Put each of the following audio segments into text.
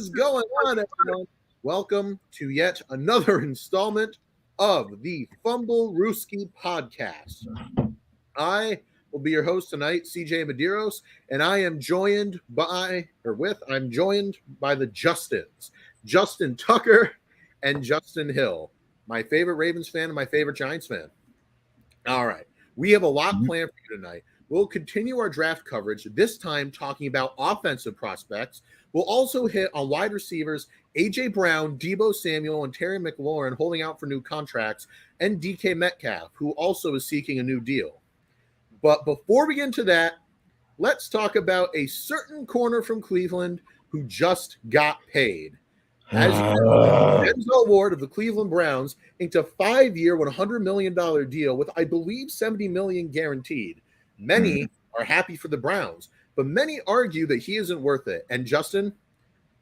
is going on, everyone? Welcome to yet another installment of the Fumble Roosky Podcast. I will be your host tonight, CJ Medieros, and I am joined by the Justins, Justin Tucker and Justin Hill, my favorite Ravens fan and my favorite Giants fan. All right, we have a lot planned for you tonight. We'll continue our draft coverage, this time talking about offensive prospects. We'll also hit on wide receivers A.J. Brown, Deebo Samuel, and Terry McLaurin holding out for new contracts, and DK Metcalf, who also is seeking a new deal. But before we get into that, let's talk about a certain corner from Cleveland who just got paid. As you know, Denzel Ward of the Cleveland Browns inked a 5-year, $100 million deal with, I believe, $70 million guaranteed. Many are happy for the Browns, but many argue that he isn't worth it. And Justin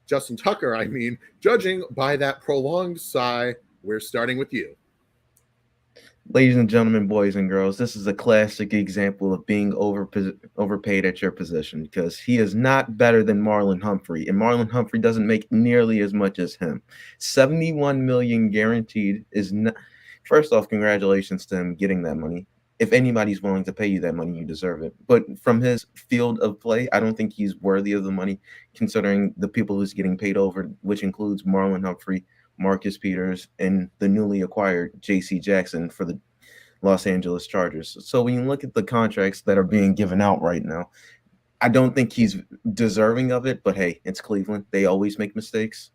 Tucker, judging by that prolonged sigh, we're starting with you. Ladies and gentlemen, boys and girls, this is a classic example of being overpaid at your position, because he is not better than Marlon Humphrey, and Marlon Humphrey doesn't make nearly as much as him. $71 million guaranteed is not. First off, congratulations to him getting that money. If anybody's willing to pay you that money, you deserve it. But from his field of play, I don't think he's worthy of the money, considering the people who's getting paid over, which includes Marlon Humphrey, Marcus Peters, and the newly acquired J.C. Jackson for the Los Angeles Chargers. So when you look at the contracts that are being given out right now, I don't think he's deserving of it. But hey, it's Cleveland. They always make mistakes.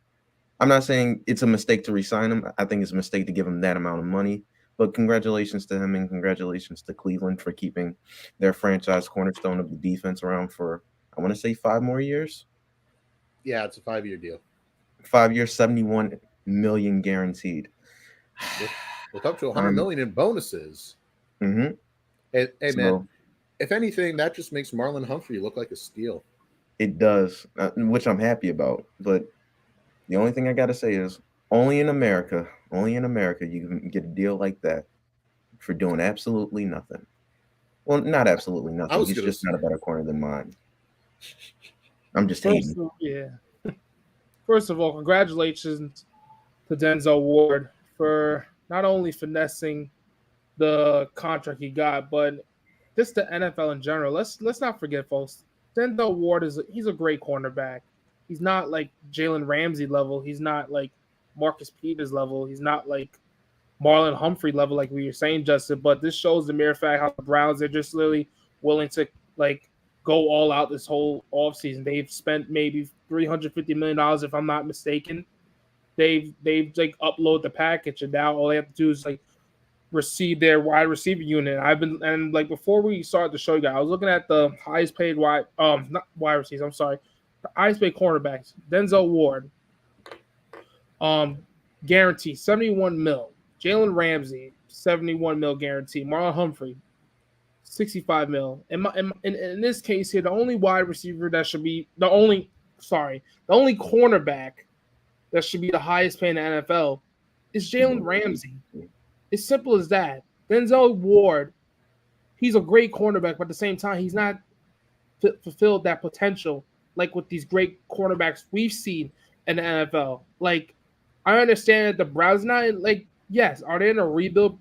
I'm not saying it's a mistake to re-sign him. I think it's a mistake to give him that amount of money. But congratulations to him, and congratulations to Cleveland for keeping their franchise cornerstone of the defense around for, I want to say, 5 more years. Yeah, it's a 5-year deal. 5 years, $71 million guaranteed. With up to $100 million in bonuses. Mm-hmm. Hey, man, if anything, that just makes Marlon Humphrey look like a steal. It does, which I'm happy about. But the only thing I got to say is, only in America, you can get a deal like that for doing absolutely nothing. Well, not absolutely nothing. He's just not a better corner than mine. I'm just hating. First of all, congratulations to Denzel Ward for not only finessing the contract he got, but just the NFL in general. Let's not forget, folks, Denzel Ward he's a great cornerback. He's not like Jalen Ramsey level. He's not like Marcus Peters level. He's not like Marlon Humphrey level, like we were saying, Justin. But this shows the mere fact how the Browns are just literally willing to like go all out this whole offseason. They've spent maybe $350 million, if I'm not mistaken. They've like upload the package, and now all they have to do is like receive their wide receiver unit. And before we started the show, guys, I was looking at the highest paid not wide receivers. I'm sorry, the highest paid cornerbacks. Denzel Ward, guarantee $71 million. Jalen Ramsey, $71 million guarantee. Marlon Humphrey, $65 million. In this case here, the only wide receiver that should be the only cornerback that should be the highest paid in the NFL is Jalen Ramsey. It's simple as that. Denzel Ward, he's a great cornerback, but at the same time, he's not fulfilled that potential like with these great cornerbacks we've seen in the NFL. Like, I understand that the Browns not like, yes, are they in a rebuild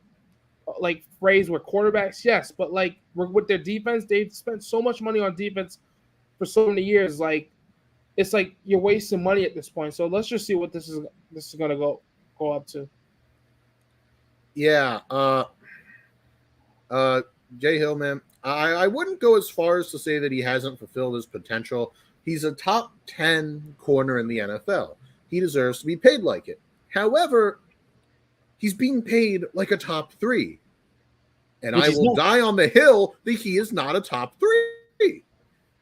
like phrase with quarterbacks? Yes, but like with their defense, they've spent so much money on defense for so many years. Like, it's like you're wasting money at this point. So let's just see what this is going to go up to. Yeah, Jay Hill, man, I wouldn't go as far as to say that he hasn't fulfilled his potential. He's a top 10 corner in the NFL. He deserves to be paid like it. However, he's being paid like a top 3. And I will die on the hill that he is not a top 3.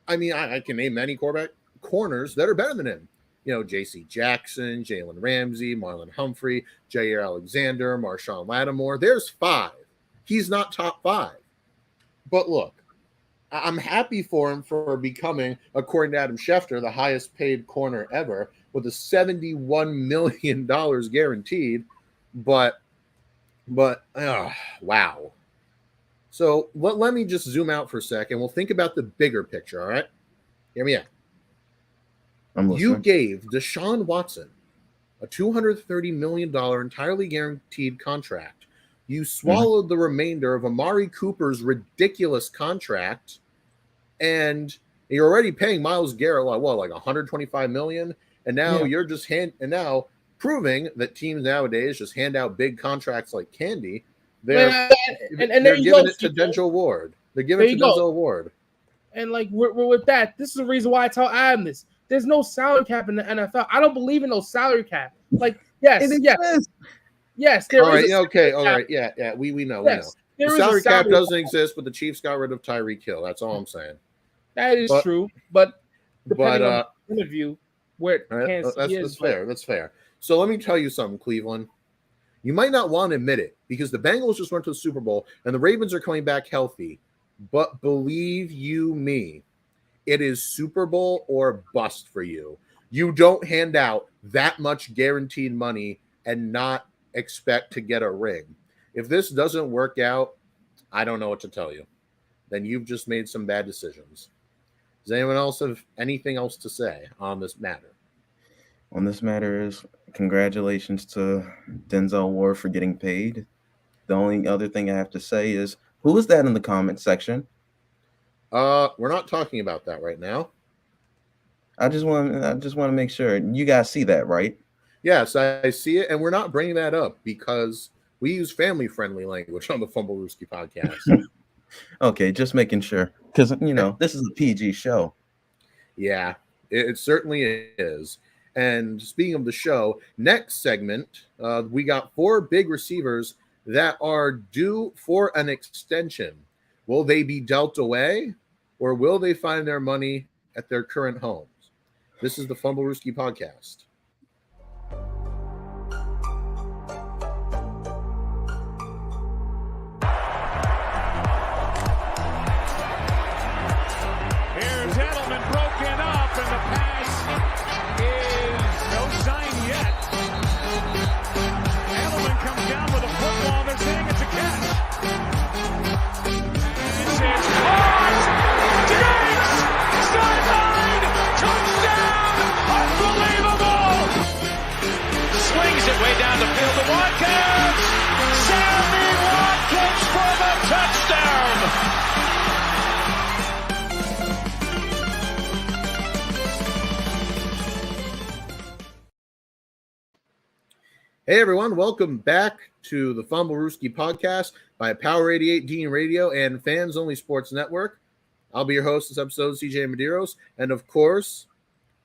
I can name many corners that are better than him. You know, J.C. Jackson, Jalen Ramsey, Marlon Humphrey, Jair Alexander, Marshawn Lattimore. There's 5. He's not top 5. But look, I'm happy for him for becoming, according to Adam Schefter, the highest paid corner ever with a $71 million guaranteed. But wow. So let me just zoom out for a second. We'll think about the bigger picture, all right? Hear me out. I'm You listening. gave Deshaun Watson a $230 million entirely guaranteed contract. You swallowed the remainder of Amari Cooper's ridiculous contract, and you're already paying Myles Garrett like $125 million, and now you're just proving that teams nowadays just hand out big contracts like candy. They're giving it to Denzel Ward. They're giving it to Denzel Ward. And like we're with that. This is the reason why I tell Adam this. There's no salary cap in the NFL. I don't believe in no salary cap. Like, yes, there all right, is. Okay, all right, yeah. We know, yes, we know. The salary cap doesn't exist, but the Chiefs got rid of Tyreek Hill. That's all I'm saying. That is true, but depending on the interview, where that's fair. That's fair. So let me tell you something, Cleveland. You might not want to admit it because the Bengals just went to the Super Bowl and the Ravens are coming back healthy. But believe you me, it is Super Bowl or bust for you. You don't hand out that much guaranteed money and not expect to get a ring. If this doesn't work out, I don't know what to tell you. Then you've just made some bad decisions. Does anyone else have anything else to say on this matter? On this matter is congratulations to Denzel Ward for getting paid. The only other thing I have to say is, who is that in the comment section? We're not talking about that right now. I just want to make sure you guys see that, right? Yes, I see it, and we're not bringing that up because we use family-friendly language on the Fumblerooski Podcast. Okay, just making sure, because this is a PG show. Yeah, it certainly is. And speaking of the show, next segment, we got 4 big receivers that are due for an extension. Will they be dealt away, or will they find their money at their current homes? This is the Fumblerooski Podcast. Here's Edelman broken up, and the pass is no sign yet. Edelman comes down with a football. They're saying it's a catch. This is caught. Diggs! Sideline! Touchdown! Unbelievable! Swings it way down the field to Watkins. Sammy Watkins for the touchdown! Hey everyone, welcome back to the Fumblerooski Podcast by Power 88 Dean Radio and Fans Only Sports Network. I'll be your host this episode, CJ Medieros, and of course,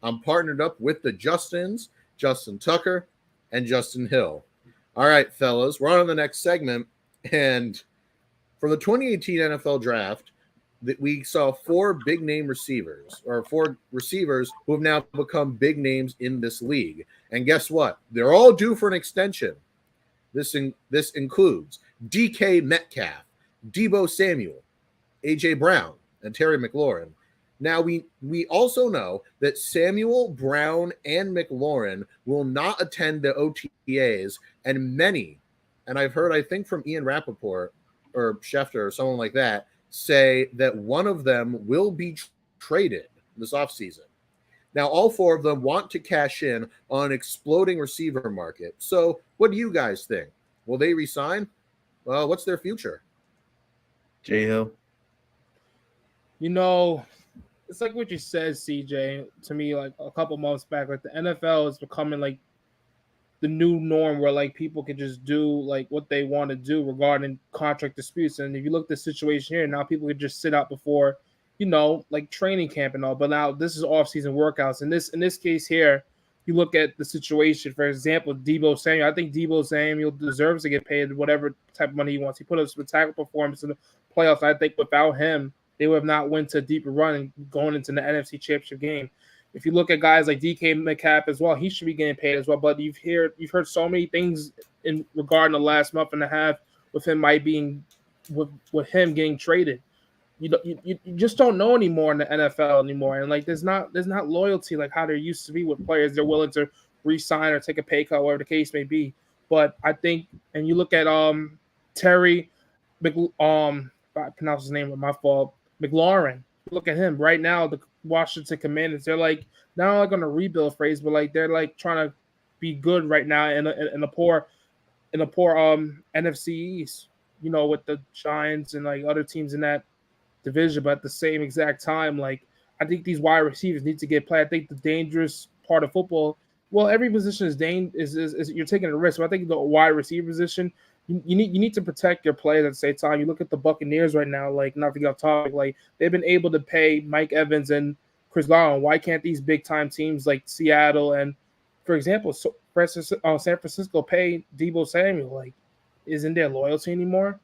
I'm partnered up with the Justins, Justin Tucker and Justin Hill. All right, fellas, we're on the next segment, and for the 2018 NFL Draft, we saw 4 big-name receivers, or 4 receivers who have now become big names in this league. And guess what? They're all due for an extension. This includes DK Metcalf, Deebo Samuel, A.J. Brown, and Terry McLaurin. Now, we also know that Samuel, Brown, and McLaurin will not attend the OTAs, and many, and I've heard, I think, from Ian Rappaport or Schefter or someone like that, say that one of them will be traded this offseason. Now, all 4 of them want to cash in on an exploding receiver market. So what do you guys think? Will they resign? Well, what's their future? J Hill. It's like what you said, CJ, to me, like a couple months back. Like the NFL is becoming like the new norm where like people can just do like what they want to do regarding contract disputes. And if you look at the situation here, now people can just sit out before, like training camp and all. But now this is off-season workouts. In this case here, you look at the situation, for example, Deebo Samuel. I think Deebo Samuel deserves to get paid whatever type of money he wants. He put up a spectacular performance in the playoffs. I think without him, they would have not went to a deeper run and going into the NFC Championship game. If you look at guys like DK Metcalf as well, he should be getting paid as well. But you've heard so many things in regarding the last month and a half with him with him getting traded. You just don't know anymore in the NFL anymore, and like there's not loyalty like how there used to be with players. They're willing to re-sign or take a pay cut, whatever the case may be. But I think, and you look at Terry if I pronounce his name, my fault, McLaurin. Look at him right now. Washington Commanders. They're like not like on a rebuild phase, but like they're like trying to be good right now in a poor NFC East. You know, with the Giants and like other teams in that division, but at the same exact time, like I think these wide receivers need to get played. I think the dangerous part of football, well, every position is you're taking a risk. But I think the wide receiver position, you need to protect your players at the same time. You look at the Buccaneers right now, like not to get off topic, like they've been able to pay Mike Evans and Chris Godwin. Why can't these big time teams like Seattle and, for example, San Francisco pay Deebo Samuel? Like, isn't there loyalty anymore?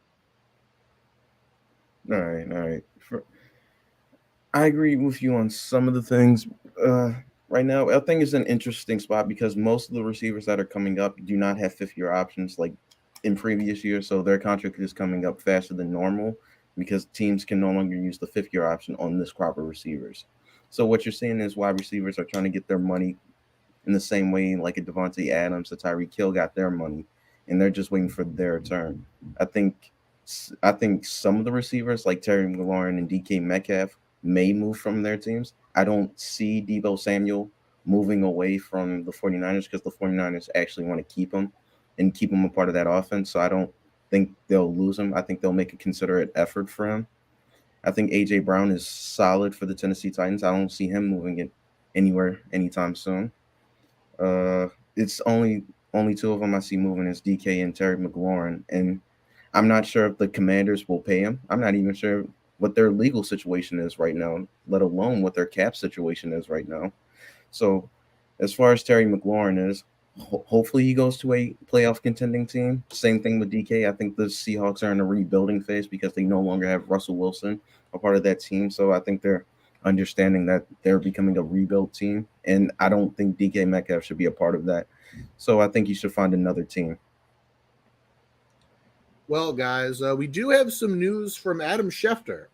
All right. I agree with you on some of the things. Right now, I think it's an interesting spot because most of the receivers that are coming up do not have fifth-year options like in previous years, so their contract is coming up faster than normal because teams can no longer use the fifth-year option on this crop of receivers. So what you're seeing is wide receivers are trying to get their money in the same way like a Devontae Adams, a Tyreek Hill got their money, and they're just waiting for their turn. I think some of the receivers like Terry McLaurin and DK Metcalf may move from their teams. I don't see Deebo Samuel moving away from the 49ers because the 49ers actually want to keep him and keep him a part of that offense. So I don't think they'll lose him. I think they'll make a considerate effort for him. I think A.J. Brown is solid for the Tennessee Titans. I don't see him moving it anywhere anytime soon. It's only two of them I see moving is DK and Terry McLaurin. And I'm not sure if the Commanders will pay him. I'm not even sure what their legal situation is right now, let alone what their cap situation is right now. So as far as Terry McLaurin is, hopefully he goes to a playoff contending team. Same thing with DK. I think the Seahawks are in a rebuilding phase because they no longer have Russell Wilson a part of that team. So I think they're understanding that they're becoming a rebuild team. And I don't think DK Metcalf should be a part of that. So I think you should find another team. Well, guys, we do have some news from Adam Schefter.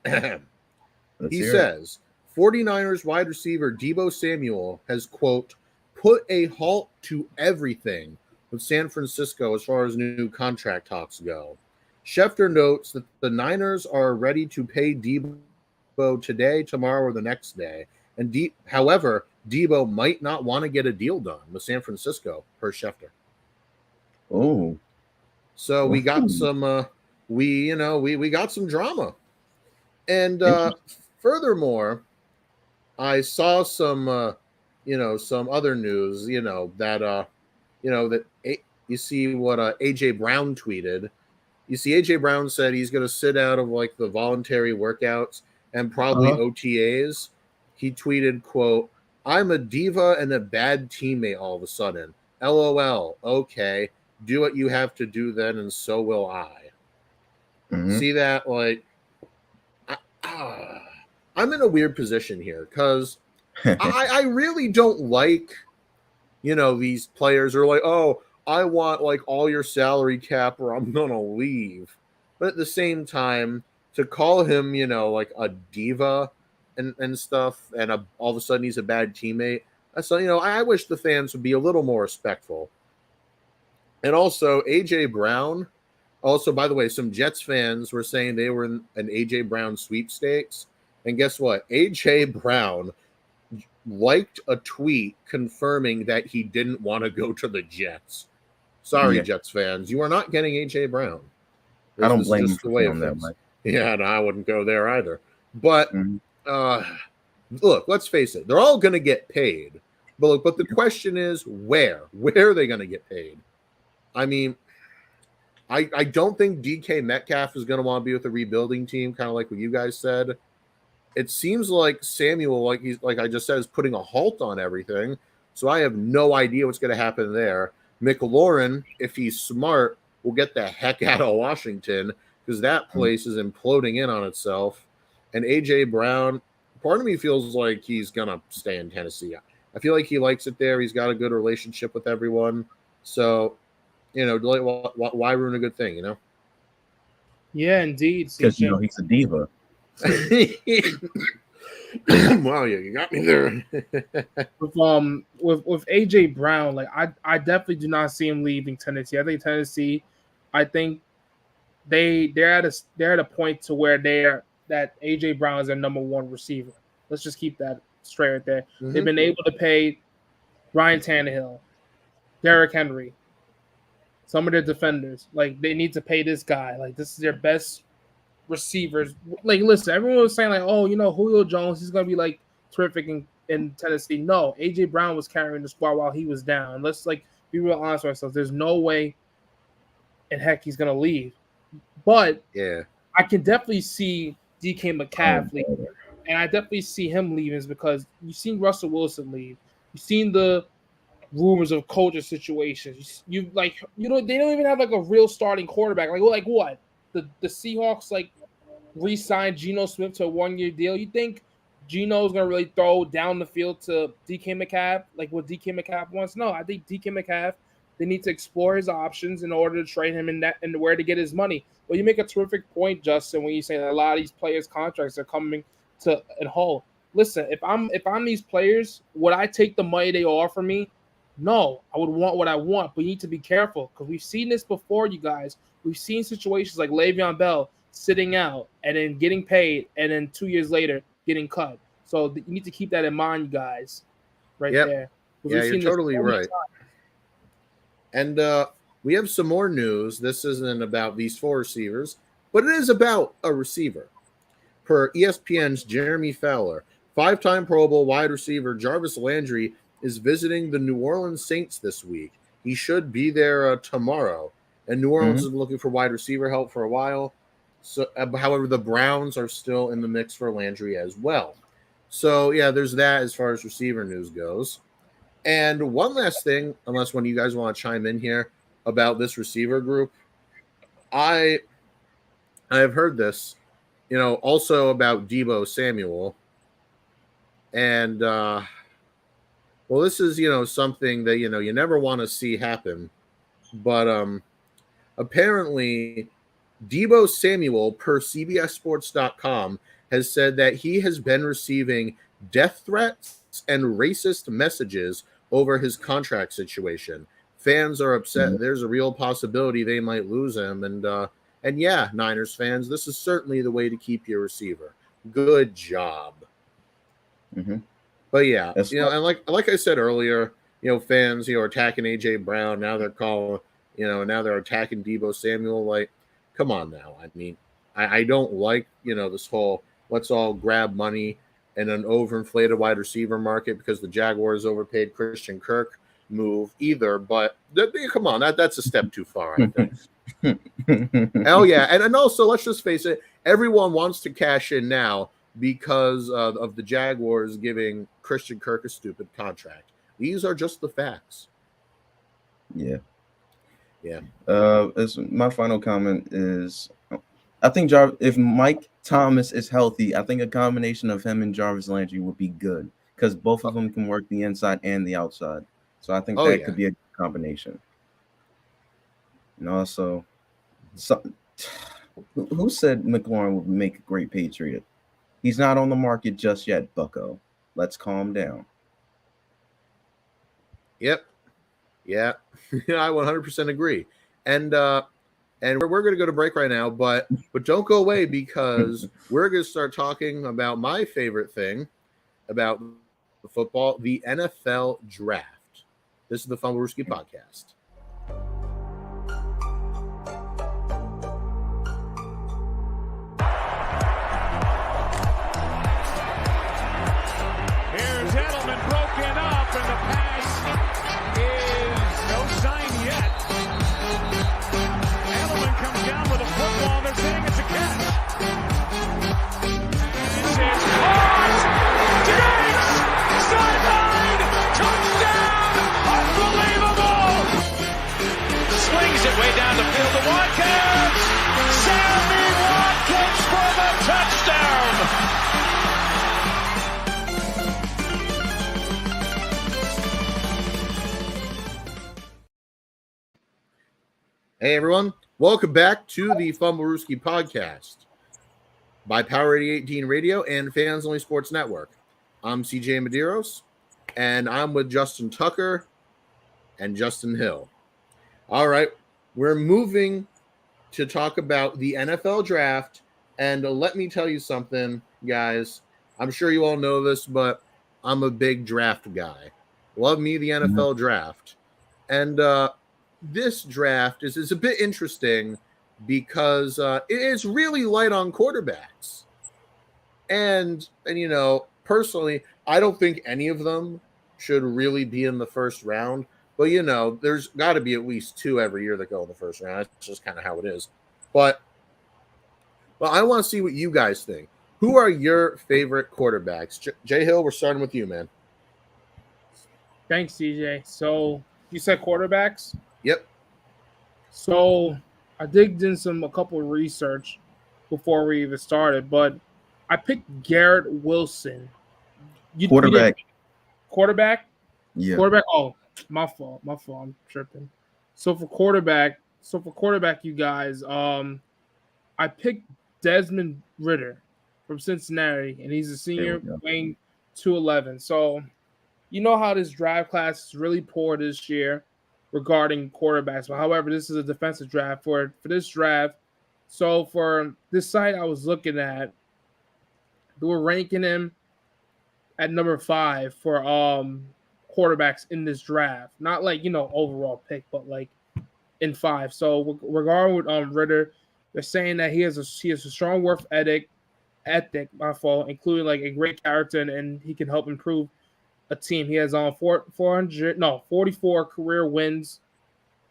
He says, 49ers wide receiver Deebo Samuel has, quote, put a halt to everything with San Francisco as far as new contract talks go. Schefter notes that the Niners are ready to pay Deebo today, tomorrow, or the next day. And however, Deebo might not want to get a deal done with San Francisco, per Schefter. Oh. So we got some we got some drama. And furthermore, I saw some some other news, that you see what AJ Brown tweeted. You see AJ Brown said he's going to sit out of like the voluntary workouts and probably OTAs. He tweeted, quote, "I'm a diva and a bad teammate all of a sudden. LOL. Okay. Do what you have to do then, and so will I." Mm-hmm. See that? Like, I'm in a weird position here because I really don't like, these players are like, oh, I want like all your salary cap or I'm going to leave. But at the same time, to call him, like a diva and stuff, and all of a sudden he's a bad teammate. So, I wish the fans would be a little more respectful. And also, A.J. Brown, also, by the way, some Jets fans were saying they were in an A.J. Brown sweepstakes. And guess what? A.J. Brown liked a tweet confirming that he didn't want to go to the Jets. Sorry, Jets fans. You are not getting A.J. Brown. I don't blame him for feeling that way. Yeah, no, I wouldn't go there either. But, look, let's face it. They're all going to get paid. But the question is, where? Where are they going to get paid? I mean, I don't think DK Metcalf is going to want to be with a rebuilding team, kind of like what you guys said. It seems like Samuel, like I just said, is putting a halt on everything. So I have no idea what's going to happen there. McLaurin, if he's smart, will get the heck out of Washington because that place is imploding in on itself. And A.J. Brown, part of me feels like he's going to stay in Tennessee. I feel like he likes it there. He's got a good relationship with everyone. So, why ruin a good thing, Yeah, indeed. Because, he's a diva. Wow, yeah, you got me there. with AJ Brown, like I definitely do not see him leaving Tennessee. I think Tennessee, they're at a point to where that AJ Brown is their number one receiver. Let's just keep that straight right there. Mhm. They've been able to pay Ryan Tannehill, Derrick Henry, some of their defenders. Like, they need to pay this guy. Like, this is their best receivers. Like, listen, everyone was saying, like, oh, Julio Jones, he's going to be, like, terrific in Tennessee. No, A.J. Brown was carrying the squad while he was down. Let's, like, be real honest with ourselves. There's no way in heck he's going to leave. But I can definitely see DK Metcalf leaving. And I definitely see him leaving is because you've seen Russell Wilson leave. You've seen the rumors of culture situations. They don't even have like a real starting quarterback. Like what? The Seahawks like re-signed Geno Smith to a 1-year deal. You think Geno's gonna really throw down the field to DK Metcalf like what DK Metcalf wants? No, I think DK Metcalf, they need to explore his options in order to trade him and where to get his money. Well, you make a terrific point, Justin, when you say that a lot of these players' contracts are coming to a halt. Listen, if I'm these players, would I take the money they offer me? No, I would want what I want, but you need to be careful because we've seen this before, you guys. We've seen situations like Le'Veon Bell sitting out and then getting paid and then 2 years later getting cut. So you need to keep that in mind, you guys, there. Yeah, you're totally right. And we have some more news. This isn't about these 4 receivers, but it is about a receiver. Per ESPN's Jeremy Fowler, 5-time Pro Bowl wide receiver Jarvis Landry is visiting the New Orleans Saints this week. He should be there tomorrow. And New Orleans is looking for wide receiver help for a while. So, however, the Browns are still in the mix for Landry as well. So, yeah, there's that as far as receiver news goes. And one last thing, unless one of you guys want to chime in here about this receiver group. I have heard this, also about Deebo Samuel. And, well, this is, something that, you never want to see happen. But apparently, Deebo Samuel, per CBSSports.com, has said that he has been receiving death threats and racist messages over his contract situation. Fans are upset. There's a real possibility they might lose him. And yeah, Niners fans, this is certainly the way to keep your receiver. Good job. But yeah, and like I said earlier, fans, are attacking AJ Brown. Now they're calling, now they're attacking Deebo Samuel. Like, come on now. I mean, I don't like, this whole let's all grab money in an overinflated wide receiver market because the Jaguars overpaid Christian Kirk move either. But come on, that's a step too far, I think. Hell yeah. And also, let's just face it, everyone wants to cash in now because of the Jaguars giving Christian Kirk a stupid contract. These are just the facts. Yeah. Yeah. My final comment is, I think if Mike Thomas is healthy, I think a combination of him and Jarvis Landry would be good because both of them can work the inside and the outside. So I think that could be a good combination. And also, who said McLaurin would make a great Patriot? He's not on the market just yet, bucko. Let's calm down. Yep. Yeah. I 100% agree. And we're going to go to break right now, but don't go away because we're going to start talking about my favorite thing about the football, the NFL draft. This is the Fumblerooski Podcast. Here's Edelman broken up, and the pass is no sign yet. Edelman comes down with a football. They're saying it's a catch. It's caught! Diggs! Sideline! Touchdown! Unbelievable! Swings it way down the field to Watkins! Sammy Watkins for the touchdown! Hey everyone, welcome back to the Fumblerooski Podcast by Power 818 Radio and Fans Only Sports Network. I'm CJ Medieros, and I'm with Justin Tucker and Justin Hill. All right, we're moving to talk about the NFL draft, and let me tell you something, guys. I'm sure you all know this, but I'm a big draft guy. Love me the NFL draft. And this draft is a bit interesting because it is really light on quarterbacks. And personally, I don't think any of them should really be in the first round. But, there's got to be at least 2 every year that go in the first round. That's just kind of how it is. But I want to see what you guys think. Who are your favorite quarterbacks? Jay Hill, we're starting with you, man. Thanks, CJ. So you said quarterbacks? Yep. So I digged in a couple of research before we even started, but I picked Garrett Wilson. Quarterback. Quarterback? Yeah. Quarterback. Oh, my fault. I'm tripping. So for quarterback, you guys, I picked Desmond Ridder from Cincinnati, and he's a senior, weighing 211. So you know how this draft class is really poor this year regarding quarterbacks. But however, this is a defensive draft for this draft. So for this site I was looking at, they were ranking him at number 5 for quarterbacks in this draft. Not like, overall pick, but like in 5. So regarding with Ridder, they're saying that he has a strong work ethic, including like a great character, and he can help improve a team. He has 44 career wins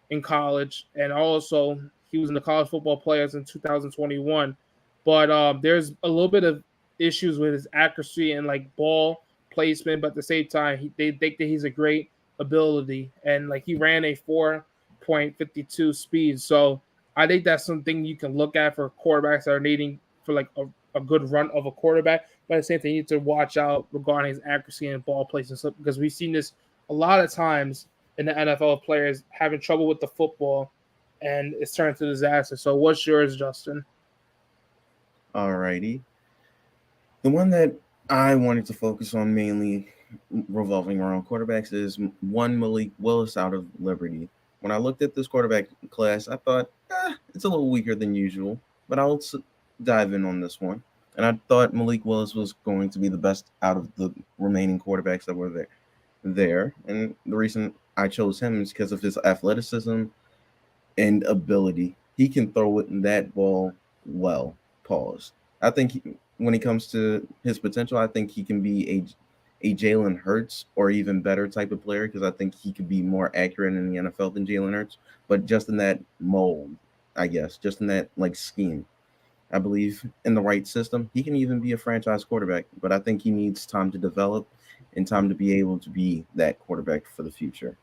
in college, and also he was in the college football players in 2021. But there's a little bit of issues with his accuracy and like ball placement, but at the same time, they think that he's a great ability, and like he ran a 4.52 speed. So I think that's something you can look at for quarterbacks that are needing for like a good run of a quarterback. But at the same time, you need to watch out regarding his accuracy and ball placement stuff, because we've seen this a lot of times in the NFL, players having trouble with the football, and it's turned to disaster. So what's yours, Justin? All righty. The one that I wanted to focus on mainly revolving around quarterbacks is one Malik Willis out of Liberty. When I looked at this quarterback class, I thought, it's a little weaker than usual, but I'll dive in on this one. And I thought Malik Willis was going to be the best out of the remaining quarterbacks that were there. And the reason I chose him is because of his athleticism and ability. He can throw that ball well. Pause. I think when it comes to his potential, I think he can be a Jalen Hurts or even better type of player, because I think he could be more accurate in the NFL than Jalen Hurts, but just in that mold, I guess, just in that like scheme. I believe in the right system, he can even be a franchise quarterback, but I think he needs time to develop and time to be able to be that quarterback for the future.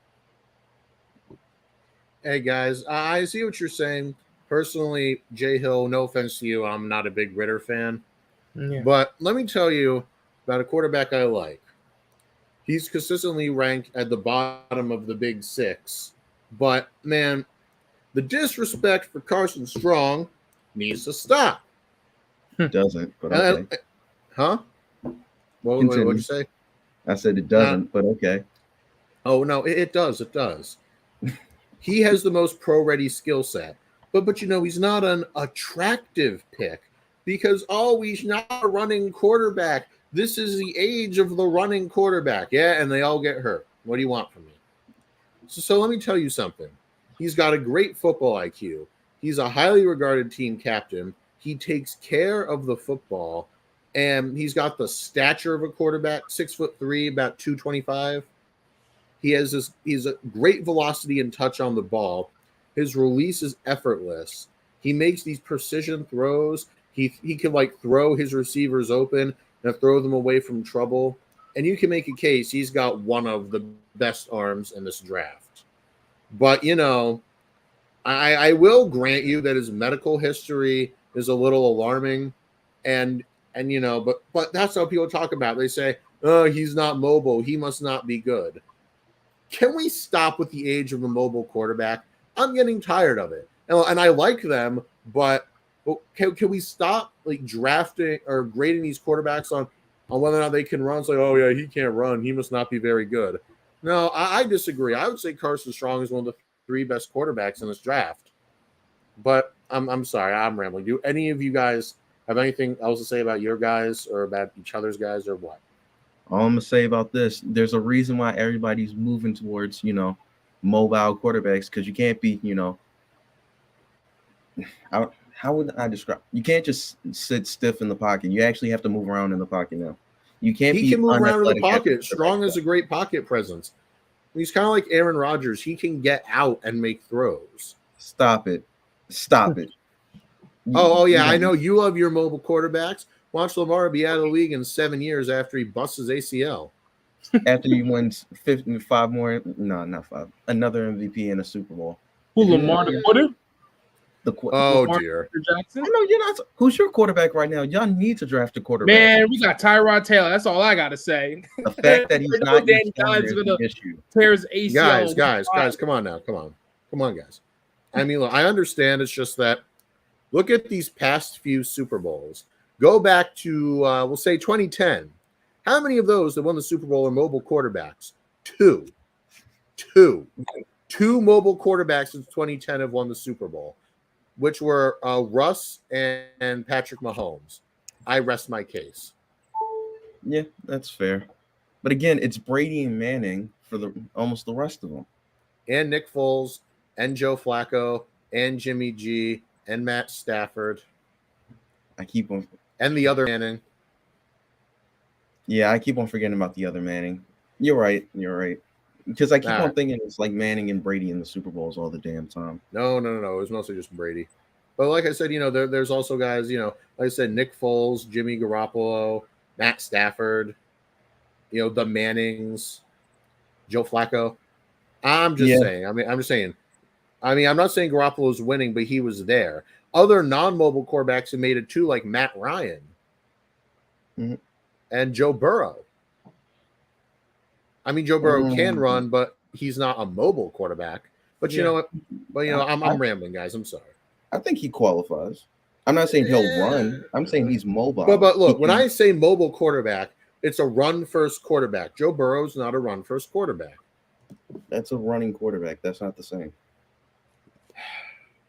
Hey guys, I see what you're saying. Personally, Jay Hill, no offense to you, I'm not a big Ridder fan. Yeah. But let me tell you about a quarterback I like. He's consistently ranked at the bottom of the Big Six. But, man, the disrespect for Carson Strong needs to stop. Doesn't, but okay. Huh? What'd you say? I said it doesn't, but okay. Oh, no, it does. It does. He has the most pro-ready skill set. But he's not an attractive pick because, he's not a running quarterback. This is the age of the running quarterback. Yeah, and they all get hurt. What do you want from me? So let me tell you something. He's got a great football IQ. He's a highly regarded team captain. He takes care of the football, and he's got the stature of a quarterback, 6'3", about 225. He's a great velocity and touch on the ball. His release is effortless. He makes these precision throws. He can like throw his receivers open and throw them away from trouble. And you can make a case he's got one of the best arms in this draft. But, I will grant you that his medical history is a little alarming. And but that's how people talk about it. They say, oh, he's not mobile. He must not be good. Can we stop with the age of the mobile quarterback? I'm getting tired of it. And I like them, but can we stop like drafting or grading these quarterbacks on whether or not they can run? It's like, oh, yeah, he can't run. He must not be very good. No, I disagree. I would say Carson Strong is one of the 3 best quarterbacks in this draft. But I'm sorry, I'm rambling. Do any of you guys have anything else to say about your guys or about each other's guys or what? All I'm gonna say about this, there's a reason why everybody's moving towards, mobile quarterbacks, because you can't be, how would I describe? You can't just sit stiff in the pocket. You actually have to move around in the pocket now. You can't. He be can move around in the unathletic pocket. Strong as a great pocket presence. He's kind of like Aaron Rodgers. He can get out and make throws. Stop it. Oh yeah, I know you love your mobile quarterbacks. Watch Lamar be out of the league in 7 years after he busts his ACL. After he wins 55 more, no, not 5, another MVP in a Super Bowl. Who, Lamar the quarter? Dear. Jackson? I know you're not. Who's your quarterback right now? Y'all need to draft a quarterback. Man, we got Tyrod Taylor. That's all I gotta say. The fact that he's not Danny Dimes gonna issue. tear his ACL. Guys, come on now. Come on, guys. I mean, look, I understand. It's just that look at these past few Super Bowls. Go back to we'll say 2010. How many of those that won the Super Bowl are mobile quarterbacks? Two mobile quarterbacks since 2010 have won the Super Bowl, which were Russ and Patrick Mahomes. I rest my case. Yeah, that's fair. But again, it's Brady and Manning for almost the rest of them. And Nick Foles and Joe Flacco and Jimmy G and Matt Stafford. I keep on. And the other Manning. Yeah, I keep on forgetting about the other Manning. You're right. Because I keep on thinking it's like Manning and Brady in the Super Bowls all the damn time. No. It was mostly just Brady. But like I said, there's also guys, like I said, Nick Foles, Jimmy Garoppolo, Matt Stafford, the Mannings, Joe Flacco. I'm just saying. I'm not saying Garoppolo's winning, but he was there. Other non-mobile quarterbacks who made it too, like Matt Ryan and Joe Burrow. I mean, Joe Burrow can run, but he's not a mobile quarterback. But you know what? But I'm rambling, guys. I'm sorry. I think he qualifies. I'm not saying he'll run. I'm saying he's mobile. But look, when I say mobile quarterback, it's a run-first quarterback. Joe Burrow's not a run-first quarterback. That's a running quarterback. That's not the same.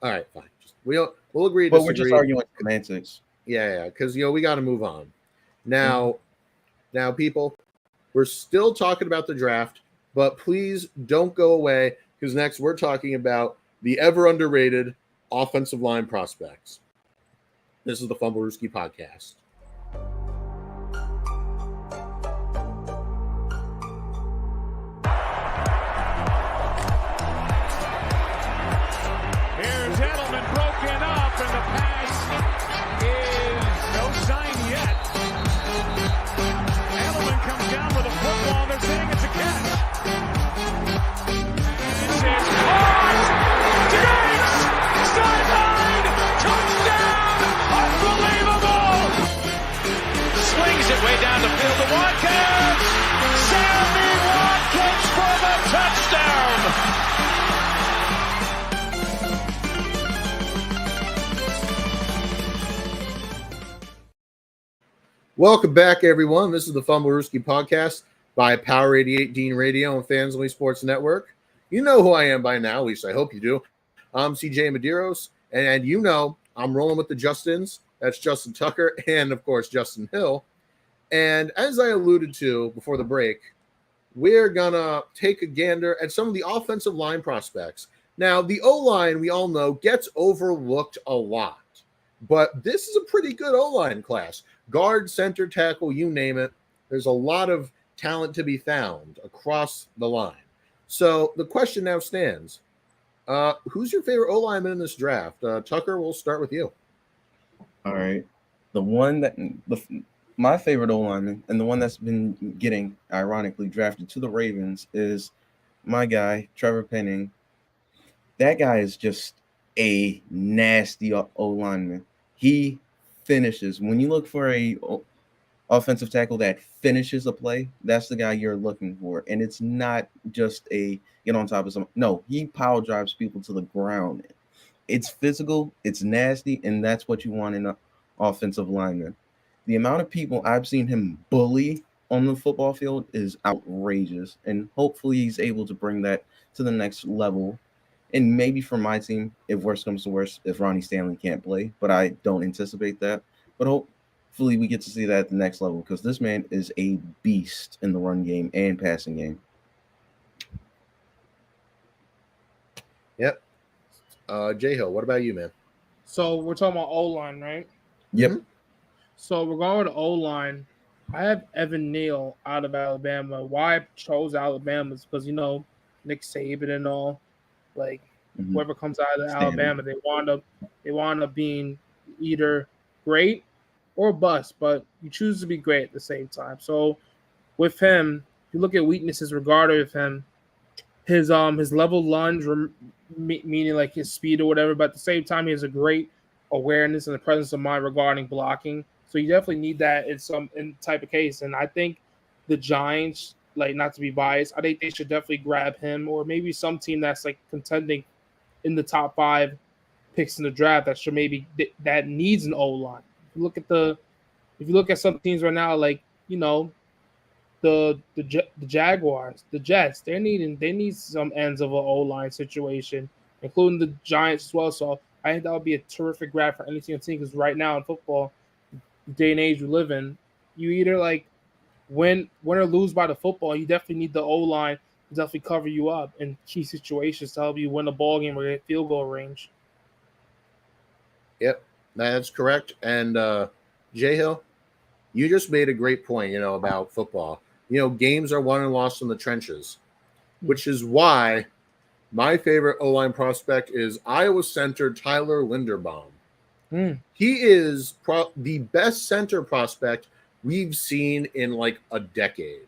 All right, fine. We'll agree to But disagree. we're just arguing semantics. Yeah, because we got to move on. Now, people, we're still talking about the draft, but please don't go away because next we're talking about the ever underrated offensive line prospects. This is the Fumblerooski Podcast. Here's Edelman broken up, and the pass is no sign yet. Edelman comes down with a football. They're saying it's a catch. It's caught. Diggs! Sideline! Touchdown! Unbelievable! Swings it way down the field to Watkins. Sammy Watkins for the touchdown! Welcome back, everyone. This is the Fumblerooski Podcast by Power 88 Dean Radio and Fans Only Sports Network. You know who I am by now, at least I hope you do. I'm CJ Medieros, and I'm rolling with the Justins. That's Justin Tucker and, of course, Justin Hill. And as I alluded to before the break, we're going to take a gander at some of the offensive line prospects. Now, the O-line, we all know, gets overlooked a lot. But this is a pretty good O-line class. Guard, center, tackle, you name it. There's a lot of talent to be found across the line. So the question now stands. Who's your favorite O-lineman in this draft? Tucker, we'll start with you. All right. My favorite O-lineman and the one that's been getting, ironically, drafted to the Ravens is my guy, Trevor Penning. That guy is just a nasty O-lineman. He finishes. When you look for a offensive tackle that finishes a play, that's the guy you're looking for. And it's not just a get on top of someone. No, he power drives people to the ground. It's physical, it's nasty, and that's what you want in an offensive lineman. The amount of people I've seen him bully on the football field is outrageous. And hopefully he's able to bring that to the next level. And maybe for my team, if worse comes to worse, if Ronnie Stanley can't play, but I don't anticipate that. But hopefully we get to see that at the next level because this man is a beast in the run game and passing game. Yep. J-Hill, what about you, man? So we're talking about O-line, right? Yep. Mhm. So we're going with O-line. I have Evan Neal out of Alabama. Why I chose Alabama is because, Nick Saban and all, like, Mhm. whoever comes out of Standard. Alabama, they wind up being either great or bust, but you choose to be great at the same time. So with him, if you look at weaknesses regarding of him, his level lunge, meaning like his speed or whatever, but at the same time, he has a great awareness and the presence of mind regarding blocking. So you definitely need that in type of case. And I think the Giants, like, not to be biased, I think they should definitely grab him, or maybe some team that's like contending in the top 5 picks in the draft that should maybe that needs an O-line. If you look at some teams right now, like, the Jaguars, the Jets, they need some ends of an O-line situation, including the Giants as well. So I think that would be a terrific grab for any single team because right now in football, the day and age we live in, you either like win or lose by the football. You definitely need the O-line to definitely cover you up in key situations to help you win a ball game or get field goal range. Yep, that's correct. And J-Hill, you just made a great point, about football. Games are won and lost in the trenches, which is why my favorite O-line prospect is Iowa center Tyler Linderbaum. He is the best center prospect we've seen in like a decade.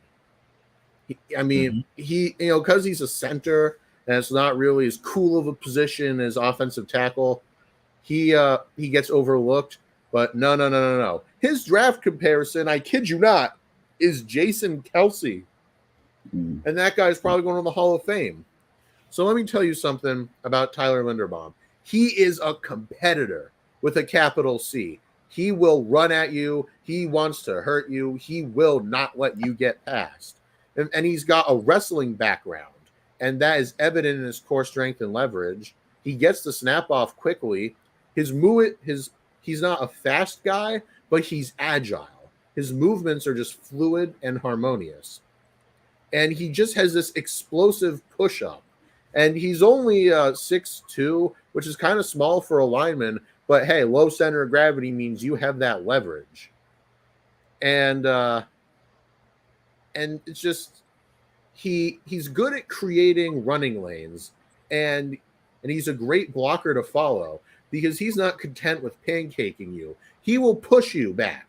He, because he's a center and it's not really as cool of a position as offensive tackle, he gets overlooked. But no. His draft comparison, I kid you not, is Jason Kelsey. And that guy's probably going to the Hall of Fame. So let me tell you something about Tyler Linderbaum. He is a competitor with a capital C. He will run at you. He wants to hurt you. He will not let you get past. And he's got a wrestling background, and that is evident in his core strength and leverage. He gets the snap off quickly. He's not a fast guy, but he's agile. His movements are just fluid and harmonious. And he just has this explosive push-up. And he's only 6'2", which is kind of small for a lineman, but hey, low center of gravity means you have that leverage. And it's just he's good at creating running lanes, and he's a great blocker to follow because he's not content with pancaking you. He will push you back.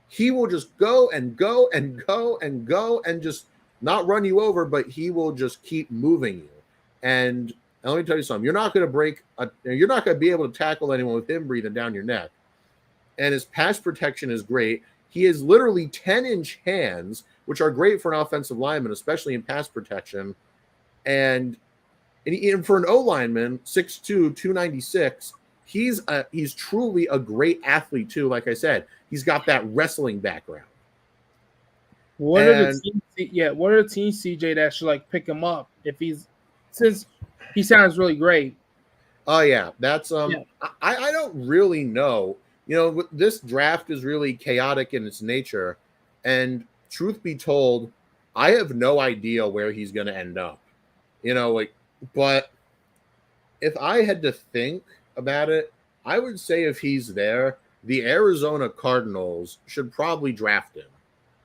He will just go and go and go and go and just not run you over, but he will just keep moving you. And let me tell you something, you're not going to be able to tackle anyone with him breathing down your neck. And his pass protection is great. He has literally 10-inch hands, which are great for an offensive lineman, especially in pass protection. And for an O-lineman, 6'2", 296, he's truly a great athlete too. Like I said, he's got that wrestling background. What are the teams, CJ, that should like pick him up since he sounds really great? Oh yeah, that's I don't really know. This draft is really chaotic in its nature, and truth be told, I have no idea where he's going to end up. But if I had to think about it, I would say if he's there, the Arizona Cardinals should probably draft him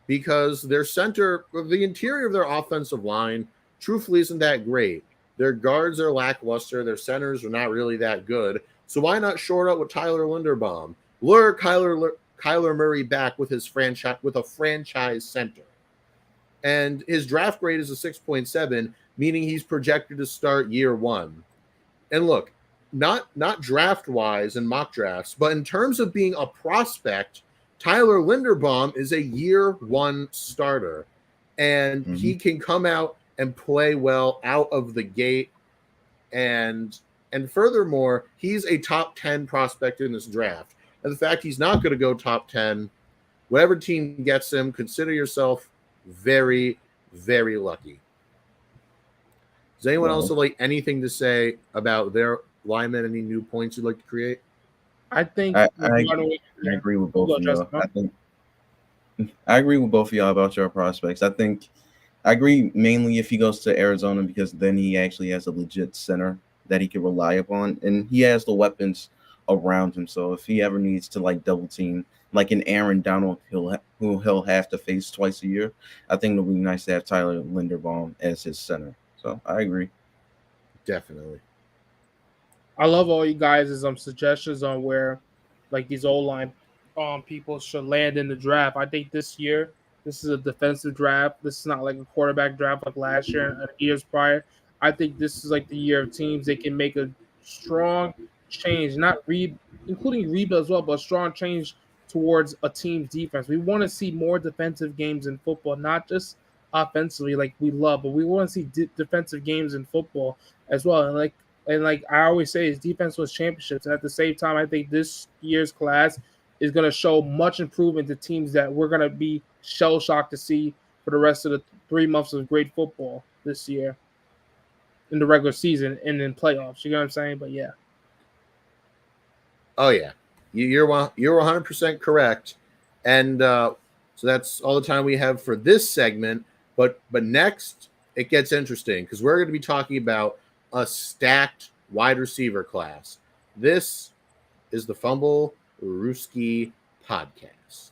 because their the interior of their offensive line, truthfully, isn't that great. Their guards are lackluster. Their centers are not really that good. So why not short up with Tyler Linderbaum? Lure Kyler Murray back with a franchise center. And his draft grade is a 6.7, meaning he's projected to start year 1. And look, not draft-wise in mock drafts, but in terms of being a prospect, Tyler Linderbaum is a year 1 starter. And he can come out and play well out of the gate. And furthermore, he's a top 10 prospect in this draft. And the fact he's not going to go top 10, whatever team gets him, consider yourself very, very lucky. Does anyone else have anything to say about their linemen? Any new points you'd like to create? I think I yeah. agree with You both go, of y'all. Justin. I agree with both of y'all about your prospects. I agree mainly if he goes to Arizona because then he actually has a legit center that he can rely upon, and he has the weapons around him. So if he ever needs to like double team, like an Aaron Donald, who he'll have to face twice a year, I think it'll be nice to have Tyler Linderbaum as his center. So I agree. Definitely. I love all you guys' suggestions on where like these O-line people should land in the draft. I think this year this is a defensive draft. This is not like a quarterback draft like last year and years prior. I think this is like the year of teams they can make a strong change, not including rebuild as well, but a strong change towards a team's defense. We want to see more defensive games in football, not just offensively like we love, but we want to see defensive games in football as well. And like I always say, his defense was championships. And at the same time, I think this year's class is going to show much improvement to teams that we're going to be shell shocked to see for the rest of the 3 months of great football this year in the regular season and in playoffs. You know what I'm saying? But yeah. Oh yeah, you're 100% correct, and so that's all the time we have for this segment. But next it gets interesting because we're going to be talking about a stacked wide receiver class. This is the Fumble Roosky Podcast.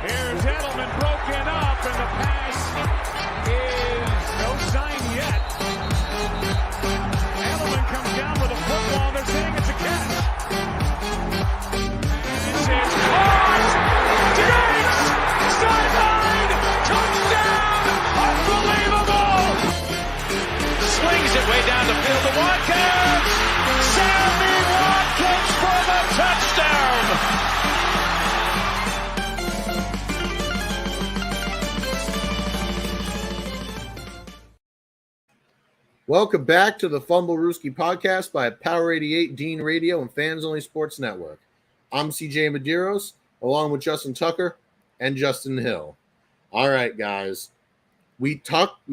Here's Edelman broken up, and the pass is no sign yet. Edelman comes down with a football, and they're saying it's a catch. It's caught! Diggs! Sideline! Touchdown! Unbelievable! Slings it way down the field to Watkins! Sammy Watkins for the touchdown! Welcome back to the Fumble Roosky Podcast by Power 88, Dean Radio, and Fans Only Sports Network. I'm CJ Medeiros, along with Justin Tucker and Justin Hill. All right, guys. We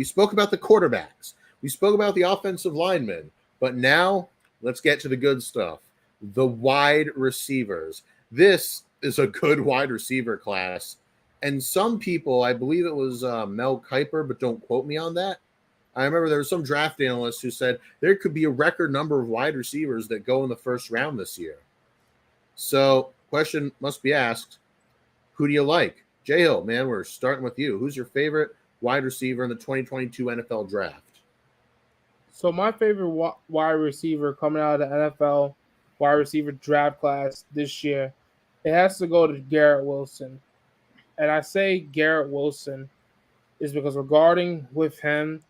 spoke about the quarterbacks. We spoke about the offensive linemen. But now, let's get to the good stuff. The wide receivers. This is a good wide receiver class. And some people, I believe it was Mel Kiper, but don't quote me on that. I remember there was some draft analyst who said there could be a record number of wide receivers that go in the first round this year. So, question must be asked, who do you like? J Hill, man, we're starting with you. Who's your favorite wide receiver in the 2022 NFL draft? So my favorite wide receiver coming out of the NFL wide receiver draft class this year, it has to go to Garrett Wilson. And I say Garrett Wilson is because regarding with him,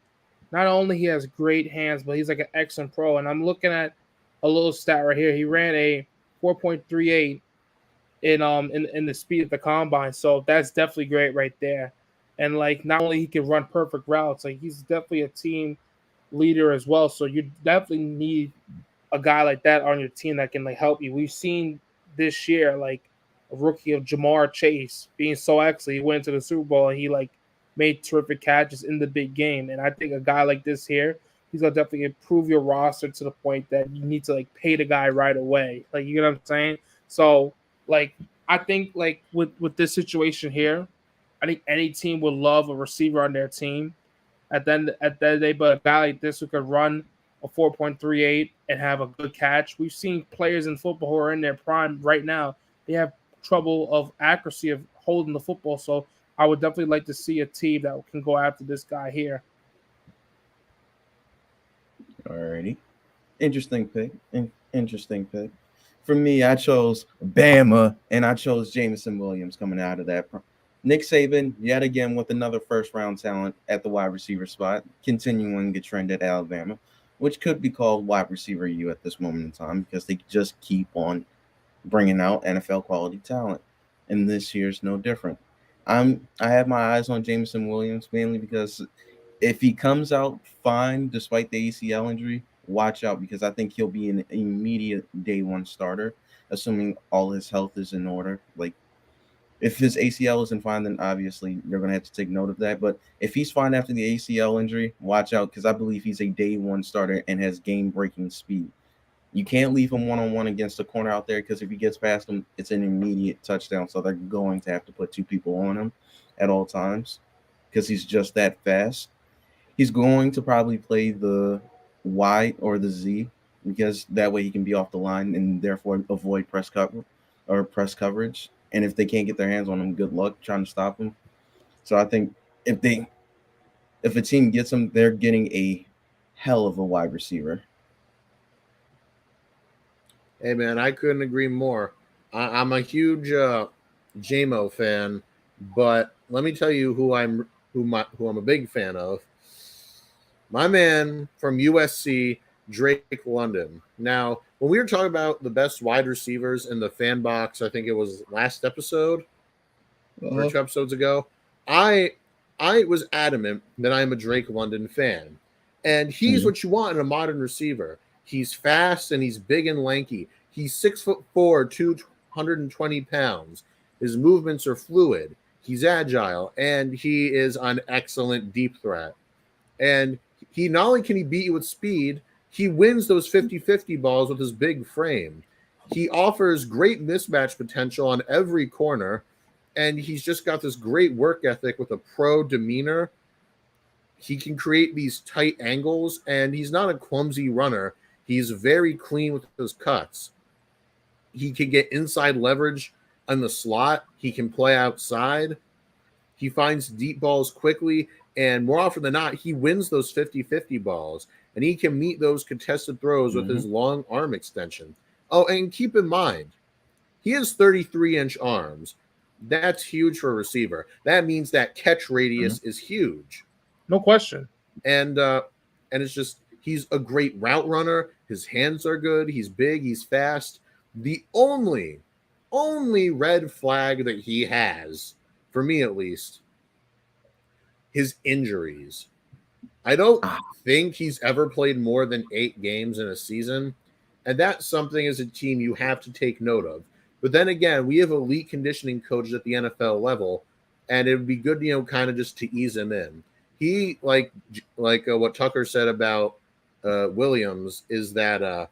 not only he has great hands, but he's like an excellent pro. And I'm looking at a little stat right here. He ran a 4.38 in the speed of the combine. So that's definitely great right there. And like not only he can run perfect routes, like he's definitely a team leader as well. So you definitely need a guy like that on your team that can like help you. We've seen this year like a rookie of Jamar Chase being so excellent. He went to the Super Bowl and he like made terrific catches in the big game. And I think a guy like this here, he's gonna definitely improve your roster to the point that you need to like pay the guy right away. Like you know what I'm saying? So like I think like with this situation here, I think any team would love a receiver on their team at the end of the day, but a guy like this who could run a 4.38 and have a good catch. We've seen players in football who are in their prime right now. They have trouble of accuracy of holding the football. So I would definitely like to see a team that can go after this guy here. Alrighty. Interesting pick. Interesting pick. For me, I chose Bama, and I chose Jameson Williams coming out of that. Nick Saban, yet again, with another first-round talent at the wide receiver spot, continuing the trend at Alabama, which could be called wide receiver U at this moment in time because they just keep on bringing out NFL-quality talent, and this year's no different. I have my eyes on Jameson Williams mainly because if he comes out fine despite the ACL injury, watch out because I think he'll be an immediate day one starter, assuming all his health is in order. Like If his ACL isn't fine, then obviously you're going to have to take note of that. But if he's fine after the ACL injury, watch out, because I believe he's a day one starter and has game-breaking speed. You can't leave him one-on-one against a corner out there, because if he gets past him, it's an immediate touchdown. So they're going to have to put two people on him at all times because he's just that fast. He's going to probably play the Y or the Z, because that way he can be off the line and therefore avoid press coverage. And if they can't get their hands on him, good luck trying to stop him. So I think if a team gets him, they're getting a hell of a wide receiver. Hey man, I couldn't agree more. I'm a huge JMO fan, but let me tell you who I'm a big fan of. My man from USC, Drake London. Now, when we were talking about the best wide receivers in the fan box, I think it was last episode or 2 episodes ago, I was adamant that I'm a Drake London fan. And he's what you want in a modern receiver. He's fast and he's big and lanky. He's 6'4", 220 pounds. His movements are fluid. He's agile, and he is an excellent deep threat. And he not only can he beat you with speed, he wins those 50-50 balls with his big frame. He offers great mismatch potential on every corner, and he's just got this great work ethic with a pro demeanor. He can create these tight angles, and he's not a clumsy runner. He's very clean with those cuts. He can get inside leverage on the slot. He can play outside. He finds deep balls quickly, and more often than not, he wins those 50-50 balls, and he can meet those contested throws with his long arm extension. Oh, and keep in mind, he has 33-inch arms. That's huge for a receiver. That means that catch radius is huge. No question. And it's just, he's a great route runner. His hands are good. He's big. He's fast. The only red flag that he has, for me at least, his injuries. I don't think he's ever played more than 8 games in a season, and that's something as a team you have to take note of. But then again, we have elite conditioning coaches at the NFL level, and it would be good, kind of just to ease him in. He, like what Tucker said about Williams, is that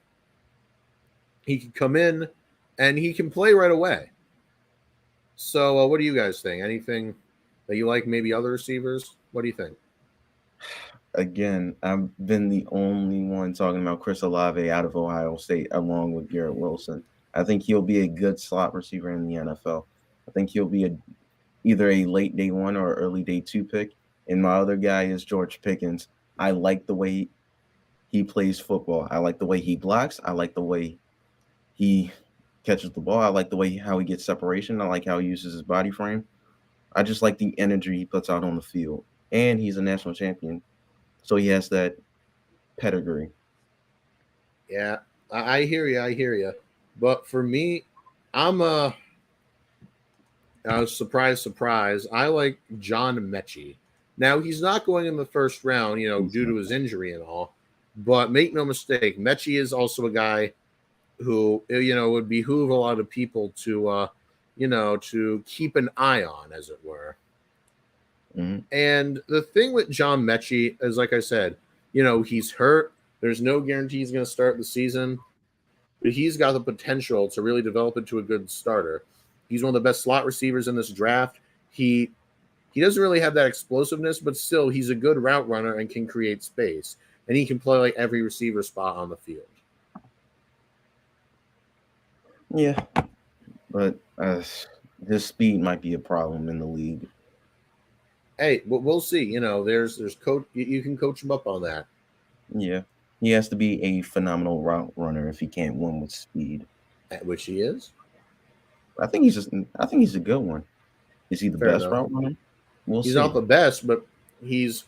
he can come in and he can play right away. So what do you guys think? Anything that you like, maybe other receivers? What do you think? Again, I've been the only one talking about Chris Olave out of Ohio State along with Garrett Wilson. I think he'll be a good slot receiver in the NFL. I think he'll be either a late day 1 or early day 2 pick. And my other guy is George Pickens. I like the way he plays football. I like the way he blocks. I like the way he catches the ball. I like the way how he gets separation. I like how he uses his body frame. I just like the energy he puts out on the field. And he's a national champion, so he has that pedigree. Yeah, I hear you. But for me, I'm a surprise. I like John Mechie. Now, he's not going in the first round, due to his injury and all. But make no mistake, Mechie is also a guy who, would behoove a lot of people to, to keep an eye on, as it were. Mm-hmm. And the thing with John Mechie is, like I said, he's hurt. There's no guarantee he's going to start the season. But he's got the potential to really develop into a good starter. He's one of the best slot receivers in this draft. He doesn't really have that explosiveness, but still, he's a good route runner and can create space. And he can play like every receiver spot on the field. Yeah, but his speed might be a problem in the league. Hey, but we'll see. There's coach. You can coach him up on that. Yeah, he has to be a phenomenal route runner if he can't win with speed. Which he is. I think he's a good one. Is he the Fair best enough. route runner? He's see. not the best, but he's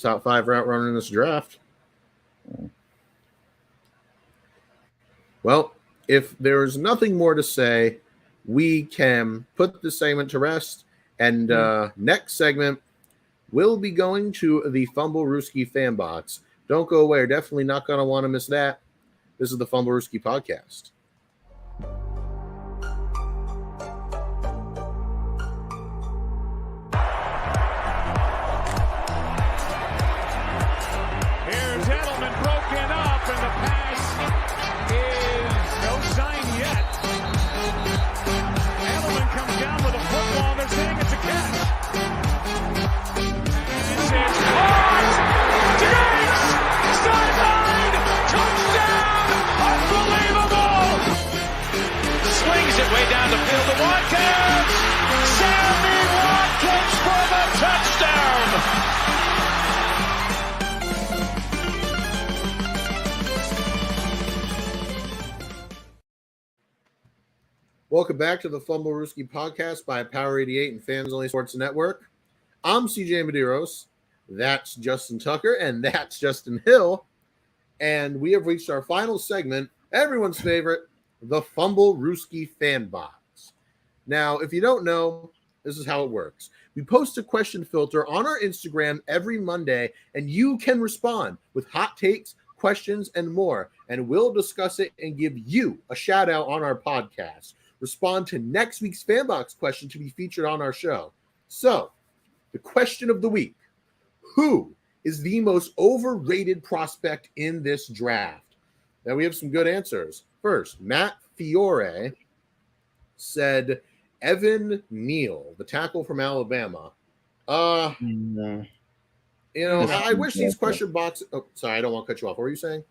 top 5 route runner in this draft. Yeah. Well, if there's nothing more to say, we can put the segment to rest. And next segment, we'll be going to the Fumble Roosky Fan Box. Don't go away. You're definitely not going to want to miss that. This is the Fumblerooski Podcast. welcome back to the Fumblerooski Podcast by Power 88 and Fans Only Sports Network. I'm CJ Medieros. That's Justin Tucker, and that's Justin Hill. And we have reached our final segment, everyone's favorite, the Fumble Roosky Fan Box. Now, if you don't know, this is how it works. We post a question filter on our Instagram every Monday, and you can respond with hot takes, questions, and more. And we'll discuss it and give you a shout out on our podcast. Respond to next week's Fan Box question to be featured on our show. So, the question of the week: who is the most overrated prospect in this draft? Now, we have some good answers. First, Matt Fiore said Evan Neal, the tackle from Alabama. I wish these question boxes. Oh, sorry, I don't want to cut you off. What were you saying?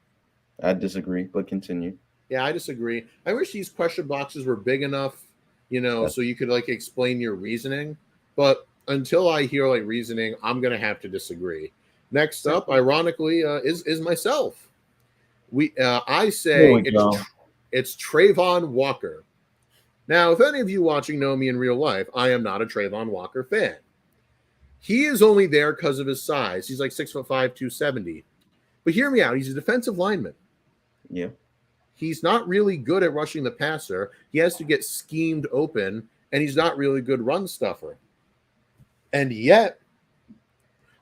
I disagree, but continue. Yeah, I disagree. I wish these question boxes were big enough, so you could explain your reasoning. But until I hear reasoning, I'm gonna have to disagree. Next up, ironically, is myself. I say it's Trayvon Walker. Now, if any of you watching know me in real life, I am not a Trayvon Walker fan. He is only there because of his size. He's 6'5", 270. But hear me out. He's a defensive lineman. Yeah. He's not really good at rushing the passer. He has to get schemed open, and he's not really good run stuffer. And yet,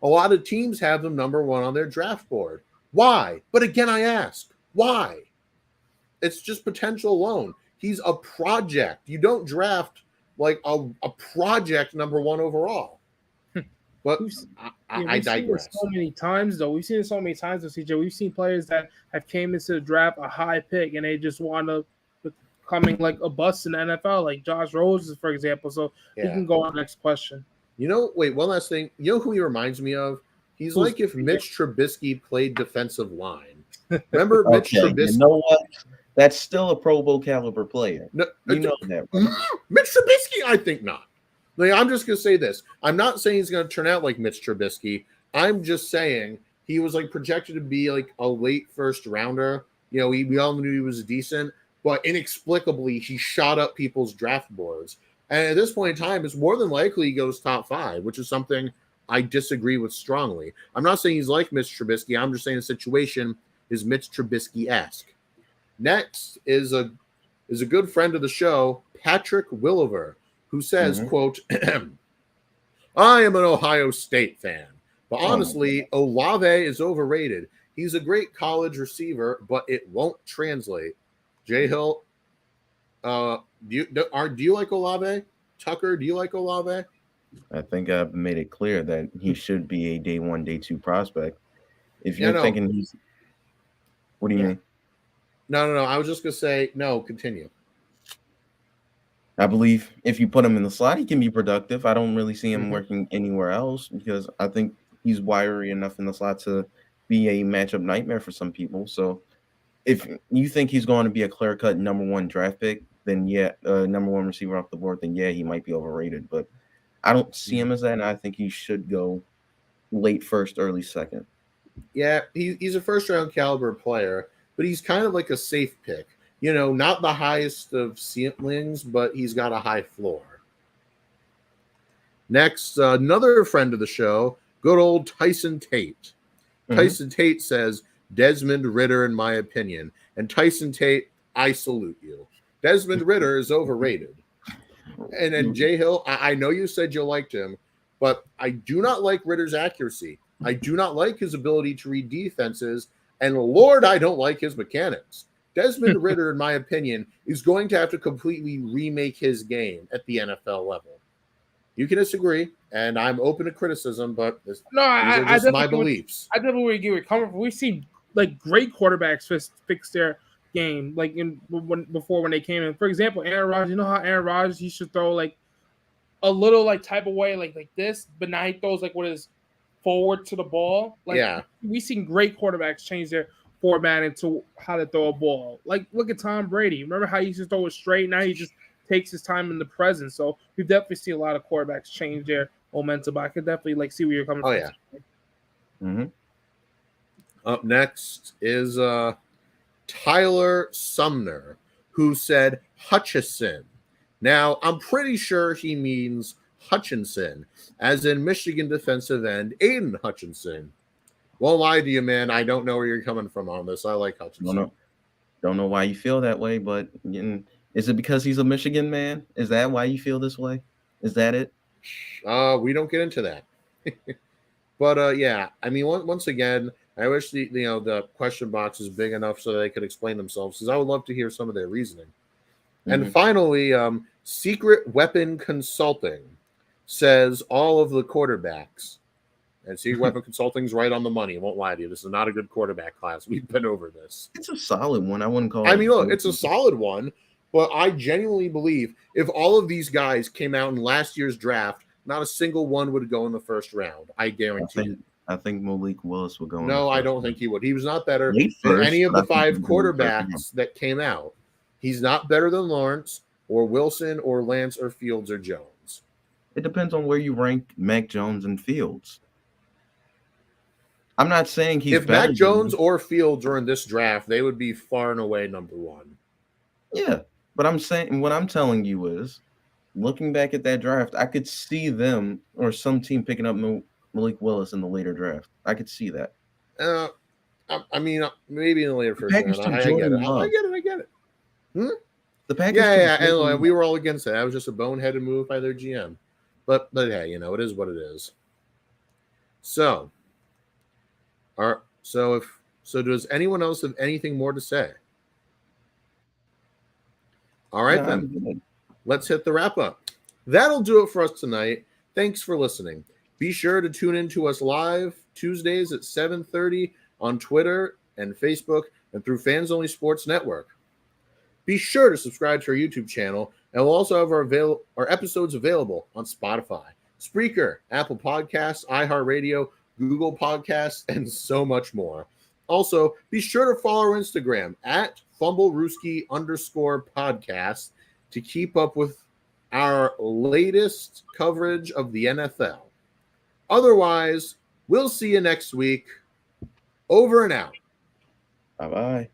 a lot of teams have him number one on their draft board. Why? But again, I ask, why? It's just potential alone. He's a project. You don't draft a project number one overall. But I digress. So many times, though. We've seen it so many times with CJ. We've seen players that have came into the draft a high pick, and they just want to becoming a bust in the NFL, like Josh Roses, for example. So we can go on next question. Wait, one last thing. You know who he reminds me of? He's like if Mitch Trubisky played defensive line. Remember Mitch Trubisky? You know what? That's still a Pro Bowl caliber player. No, you know that. Right? Mitch Trubisky, I think not. I'm just going to say this. I'm not saying he's going to turn out like Mitch Trubisky. I'm just saying he was projected to be a late first rounder. We all knew he was decent, but inexplicably he shot up people's draft boards. And at this point in time, it's more than likely he goes top 5, which is something I disagree with strongly. I'm not saying he's like Mitch Trubisky. I'm just saying the situation is Mitch Trubisky-esque. Next is a good friend of the show, Patrick Williver, who says, quote, I am an Ohio State fan, but honestly, Olave is overrated. He's a great college receiver, but it won't translate. Jay Hill, do you like Olave? Tucker, do you like Olave? I think I've made it clear that he should be a day 1, day 2 prospect. If you're thinking he's – what do you mean? No. I was just going to say, no, continue. I believe if you put him in the slot, he can be productive. I don't really see him working anywhere else because I think he's wiry enough in the slot to be a matchup nightmare for some people. So if you think he's going to be a clear-cut number 1 draft pick, then number 1 receiver off the board, then he might be overrated. But I don't see him as that, and I think he should go late first, early second. Yeah, he's a first-round caliber player, but he's kind of like a safe pick. Not the highest of ceilings, but he's got a high floor. Next, another friend of the show, good old Tyson Tate. Tyson Tate says, Desmond Ridder, in my opinion. And Tyson Tate, I salute you. Desmond Ridder is overrated. And Jay Hill, I know you said you liked him, but I do not like Ridder's accuracy. I do not like his ability to read defenses. And Lord, I don't like his mechanics. Desmond Ridder, in my opinion, is going to have to completely remake his game at the NFL level. You can disagree, and I'm open to criticism, but these are just my beliefs. I definitely agree with coming from. We've seen great quarterbacks fix their game before when they came in. For example, Aaron Rodgers. You know how Aaron Rodgers used to throw a little type of way like this, but now he throws with his forward to the ball. We've seen great quarterbacks change their format into how to throw a ball. Look at Tom Brady. Remember how he used to throw it straight? Now he just takes his time in the present. So we definitely see a lot of quarterbacks change their momentum. But I could definitely see where you're coming from. Yeah. Up next is Tyler Sumner, who said Hutchison. Now, I'm pretty sure he means Hutchinson, as in Michigan defensive end Aiden Hutchinson. Won't lie to you, man. I don't know where you're coming from on this. I like Hutchinson. Don't know why you feel that way, but is it because he's a Michigan man? Is that why you feel this way? Is that it? We don't get into that. But yeah, I mean, once again, I wish the question box is big enough so they could explain themselves, because I would love to hear some of their reasoning. And finally, Secret Weapon Consulting says all of the quarterbacks. And Secret Weapon Consulting's right on the money. I won't lie to you. This is not a good quarterback class. We've been over this. It's a solid one. I wouldn't call it. I mean, look, it's a solid one, but I genuinely believe if all of these guys came out in last year's draft, not a single one would go in the first round. I guarantee it. I think Malik Willis would go in. No, I don't think he would. He was not better than any of the 5 quarterbacks that came out. He's not better than Lawrence or Wilson or Lance or Fields or Jones. It depends on where you rank Mac Jones and Fields. I'm not saying he's if Mac Jones or Fields are in this draft, they would be far and away number 1. Yeah, but I'm saying what I'm telling you is, looking back at that draft, I could see them or some team picking up Malik Willis in the later draft. I could see that. I mean, maybe in the later first round. I get it. The package. Yeah, and we were all against it. That was just a boneheaded move by their GM. But hey, it is what it is. So, does anyone else have anything more to say? All right, then. Let's hit the wrap up. That'll do it for us tonight. Thanks for listening. Be sure to tune in to us live Tuesdays at 7:30 on Twitter and Facebook and through Fans Only Sports Network. Be sure to subscribe to our YouTube channel, and we'll also have our episodes available on Spotify, Spreaker, Apple Podcasts, iHeartRadio, Google Podcasts, and so much more. Also, be sure to follow our Instagram at Fumblerooski_podcast to keep up with our latest coverage of the NFL. Otherwise, we'll see you next week. Over and out. Bye-bye.